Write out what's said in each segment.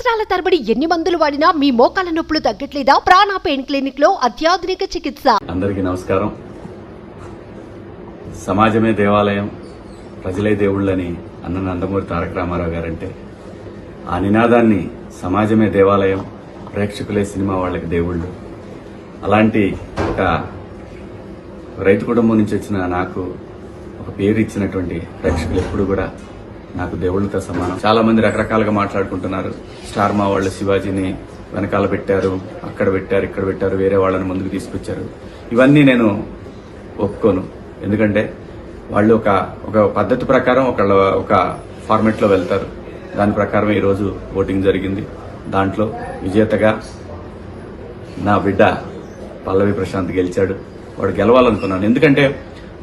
సంవత్సరాల తరబడి ఎన్ని మందులు వాడినా మీ మోకాల నొప్పులు తగ్గట్లేదా? ప్రాణ పెయిన్ క్లినిక్ లో అత్యాధునిక చికిత్స. అందరికీ నమస్కారం. సమాజమే దేవాలయం, ప్రజలే దేవుళ్ళని అన్న నందమూరి తారక రామారావు గారంటే ఆ నినాదాన్ని సమాజమే దేవాలయం, ప్రేక్షకులే సినిమా వాళ్ళకి దేవుళ్ళు. అలాంటి ఒక రైతు కుటుంబం నుంచి వచ్చిన నాకు ఒక పేరు ఇచ్చినటువంటి ప్రేక్షకులు ఎప్పుడు కూడా నాకు దేవుళ్ళతో సమానం. చాలా మంది రకరకాలుగా మాట్లాడుకుంటున్నారు. స్టార్ మా వాళ్ళు శివాజీని వెనకాల పెట్టారు, అక్కడ పెట్టారు, ఇక్కడ పెట్టారు, వేరే వాళ్ళని ముందుకు తీసుకొచ్చారు. ఇవన్నీ నేను ఒప్పుకోను. ఎందుకంటే వాళ్ళు ఒక పద్ధతి ప్రకారం ఒక ఫార్మెట్ లో వెళ్తారు. దాని ప్రకారం ఈరోజు ఓటింగ్ జరిగింది. దాంట్లో విజేతగా నా బిడ్డ పల్లవి ప్రశాంత్ గెలిచాడు. వాడు గెలవాలనుకున్నాను. ఎందుకంటే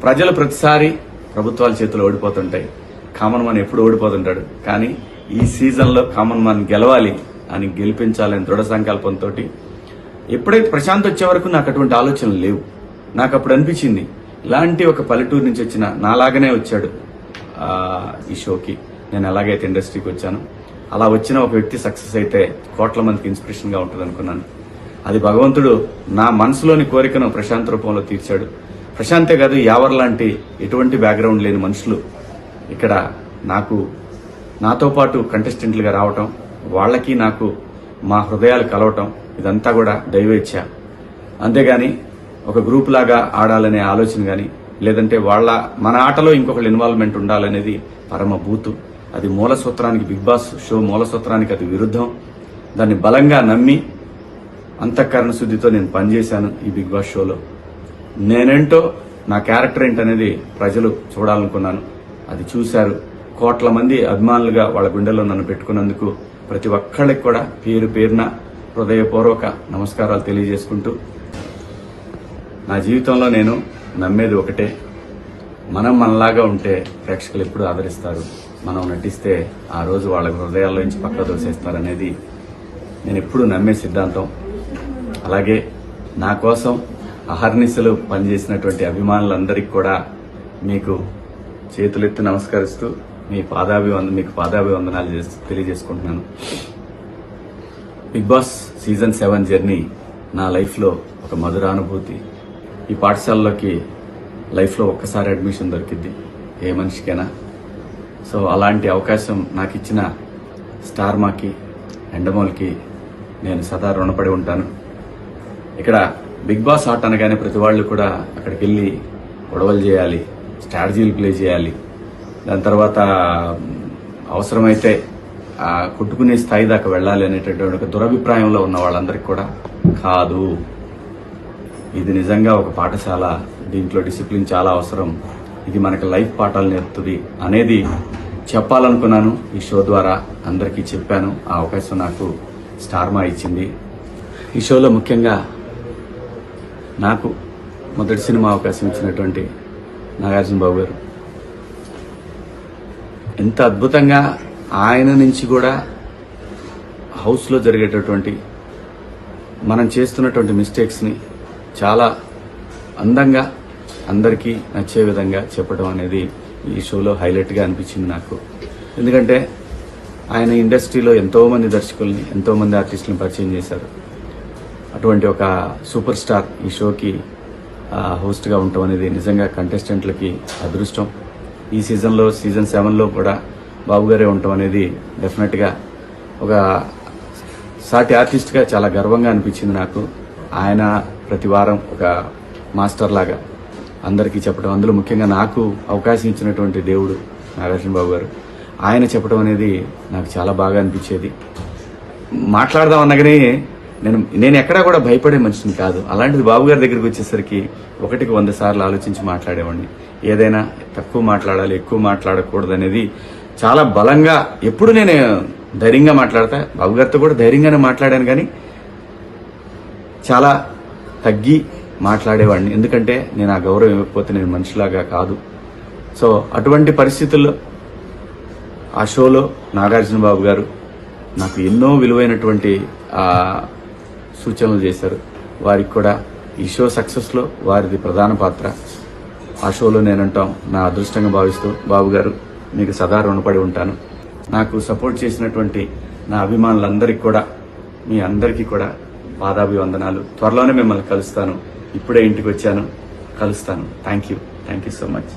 ప్రజలు ప్రతిసారి ప్రభుత్వాల చేతులు ఓడిపోతుంటాయి. కామన్ మ్యాన్ ఎప్పుడు ఓడిపోతుంటాడు. కానీ ఈ సీజన్లో కామన్ మ్యాన్ గెలవాలి అని గెలిపించాలని దృఢ సంకల్పంతో ఎప్పుడైతే ప్రశాంత్ వచ్చే వరకు నాకు అటువంటి ఆలోచనలు లేవు. నాకు అప్పుడు అనిపించింది ఇలాంటి ఒక పల్లెటూరు నుంచి వచ్చిన నాలాగనే వచ్చాడు ఈ షోకి. నేను ఎలాగైతే ఇండస్ట్రీకి వచ్చాను అలా వచ్చిన ఒక వ్యక్తి సక్సెస్ అయితే కోట్ల మందికి ఇన్స్పిరేషన్ గా ఉంటుంది అనుకున్నాను. అది భగవంతుడు నా మనసులోని కోరికను ప్రశాంత్ రూపంలో తీర్చాడు. ప్రశాంతే కాదు, యావర్ లాంటి ఎటువంటి బ్యాక్గ్రౌండ్ లేని మనుషులు ఇక్కడ నాతో పాటు కంటెస్టెంట్లుగా రావటం, వాళ్ళకి నాకు మా హృదయాలు కలవటం, ఇదంతా కూడా దైవేచ్ఛ. అంతేగాని ఒక గ్రూప్ లాగా ఆడాలనే ఆలోచన గాని, లేదంటే మన ఆటలో ఇంకొకళ్ళ ఇన్వాల్వ్మెంట్ ఉండాలనేది పరమ బూతు. అది మూల సూత్రానికి, బిగ్ బాస్ షో మూల సూత్రానికి అది విరుద్ధం. దాన్ని బలంగా నమ్మి అంతఃకరణ శుద్ధితో నేను పనిచేశాను ఈ బిగ్ బాస్ షోలో. నేనేంటో, నా క్యారెక్టర్ ఏంటనేది ప్రజలు చూడాలనుకున్నాను. అది చూశారు. కోట్ల మంది అభిమానులుగా వాళ్ళ గుండెల్లో నన్ను పెట్టుకున్నందుకు ప్రతి ఒక్కళ్ళకి కూడా పేరు పేరున హృదయపూర్వక నమస్కారాలు తెలియజేసుకుంటూ, నా జీవితంలో నేను నమ్మేది ఒకటే, మనం మనలాగా ఉంటే ప్రేక్షకులు ఎప్పుడు ఆదరిస్తారు. మనం నటిస్తే ఆ రోజు వాళ్ళ హృదయాల్లో నుంచి పక్క దోసేస్తారనేది నేను ఎప్పుడు నమ్మే సిద్ధాంతం. అలాగే నా కోసం అహర్నిశలు పనిచేసినటువంటి అభిమానులందరికీ కూడా మీకు చేతులెత్తి నమస్కరిస్తూ మీకు పాదాభివందనాలు తెలియజేసుకుంటున్నాను. బిగ్ బాస్ సీజన్ 7 జర్నీ నా లైఫ్లో ఒక మధురానుభూతి. ఈ పాఠశాలలోకి లైఫ్లో ఒక్కసారి అడ్మిషన్ దొరికింది ఏ మనిషికైనా. సో అలాంటి అవకాశం నాకు ఇచ్చిన స్టార్ మాకి, ఎండమోల్కి నేను సదా రుణపడి ఉంటాను. ఇక్కడ బిగ్ బాస్ ఆట అనగానే ప్రతి వాళ్ళు కూడా అక్కడికి వెళ్ళి గొడవలు చేయాలి, స్ట్రాటజీలు ప్లే చేయాలి, దాని తర్వాత అవసరమైతే కొట్టుకునే స్థాయి దాకా వెళ్ళాలి అనేటటువంటి ఒక దురభిప్రాయంలో ఉన్న వాళ్ళందరికీ కూడా కాదు. ఇది నిజంగా ఒక పాఠశాల. దీంట్లో డిసిప్లిన్ చాలా అవసరం. ఇది మనకి లైఫ్ పాఠాలు నేర్పుతుంది అనేది చెప్పాలనుకున్నాను. ఈ షో ద్వారా అందరికీ చెప్పాను. ఆ అవకాశం నాకు స్టార్ మా ఇచ్చింది. ఈ షోలో ముఖ్యంగా నాకు మొదటి సినిమా అవకాశం ఇచ్చినటువంటి నాగార్జున బాబు గారు ఎంత అద్భుతంగా ఆయన నుంచి కూడా హౌస్లో జరిగేటటువంటి మనం చేస్తున్నటువంటి మిస్టేక్స్ని చాలా అందంగా అందరికీ నచ్చే విధంగా చెప్పడం అనేది ఈ షోలో హైలైట్గా అనిపించింది నాకు. ఎందుకంటే ఆయన ఇండస్ట్రీలో ఎంతోమంది దర్శకుల్ని, ఎంతోమంది ఆర్టిస్టులను పరిచయం చేశారు. అటువంటి ఒక సూపర్ స్టార్ ఈ షోకి హోస్ట్గా ఉండటం అనేది నిజంగా కంటెస్టెంట్లకి అదృష్టం. ఈ సీజన్ 7లో కూడా బాబు గారే ఉండటం అనేది డెఫినెట్గా ఒక సాటి ఆర్టిస్ట్గా చాలా గర్వంగా అనిపించింది నాకు. ఆయన ప్రతి వారం ఒక మాస్టర్ లాగా అందరికీ చెప్పడం, అందులో ముఖ్యంగా నాకు అవకాశం ఇచ్చినటువంటి దేవుడు నాగార్జున బాబు గారు, ఆయన చెప్పడం అనేది నాకు చాలా బాగా అనిపించేది. మాట్లాడదాం అనగానే నేను ఎక్కడా కూడా భయపడే మనిషిని కాదు. అలాంటిది బాబు గారి దగ్గరికి వచ్చేసరికి 1కి 100 సార్లు ఆలోచించి మాట్లాడేవాడిని. ఏదైనా తక్కువ మాట్లాడాలి, ఎక్కువ మాట్లాడకూడదు అనేది చాలా బలంగా ఎప్పుడు నేను ధైర్యంగా మాట్లాడతా. బాబు గారితో కూడా ధైర్యంగానే మాట్లాడాను, కానీ చాలా తగ్గి మాట్లాడేవాడిని. ఎందుకంటే నేను ఆ గౌరవం ఇవ్వకపోతే నేను మనిషిలాగా కాదు. సో అటువంటి పరిస్థితుల్లో ఆ షోలో నాగార్జున బాబు గారు నాకు ఎన్నో విలువైనటువంటి సూచనలు చేశారు. వారికి కూడా ఈ షో సక్సెస్లో వారిది ప్రధాన పాత్ర. ఆ షోలో నేనంటాం నా అదృష్టంగా భావిస్తూ, బాబు గారు మీకు సదా రుణపడి ఉంటాను. నాకు సపోర్ట్ చేసినటువంటి నా అభిమానులందరికీ కూడా, మీ అందరికీ కూడా పాదాభివందనాలు. త్వరలోనే మిమ్మల్ని కలుస్తాను. ఇప్పుడే ఇంటికి వచ్చాను, కలుస్తాను. Thank you so much.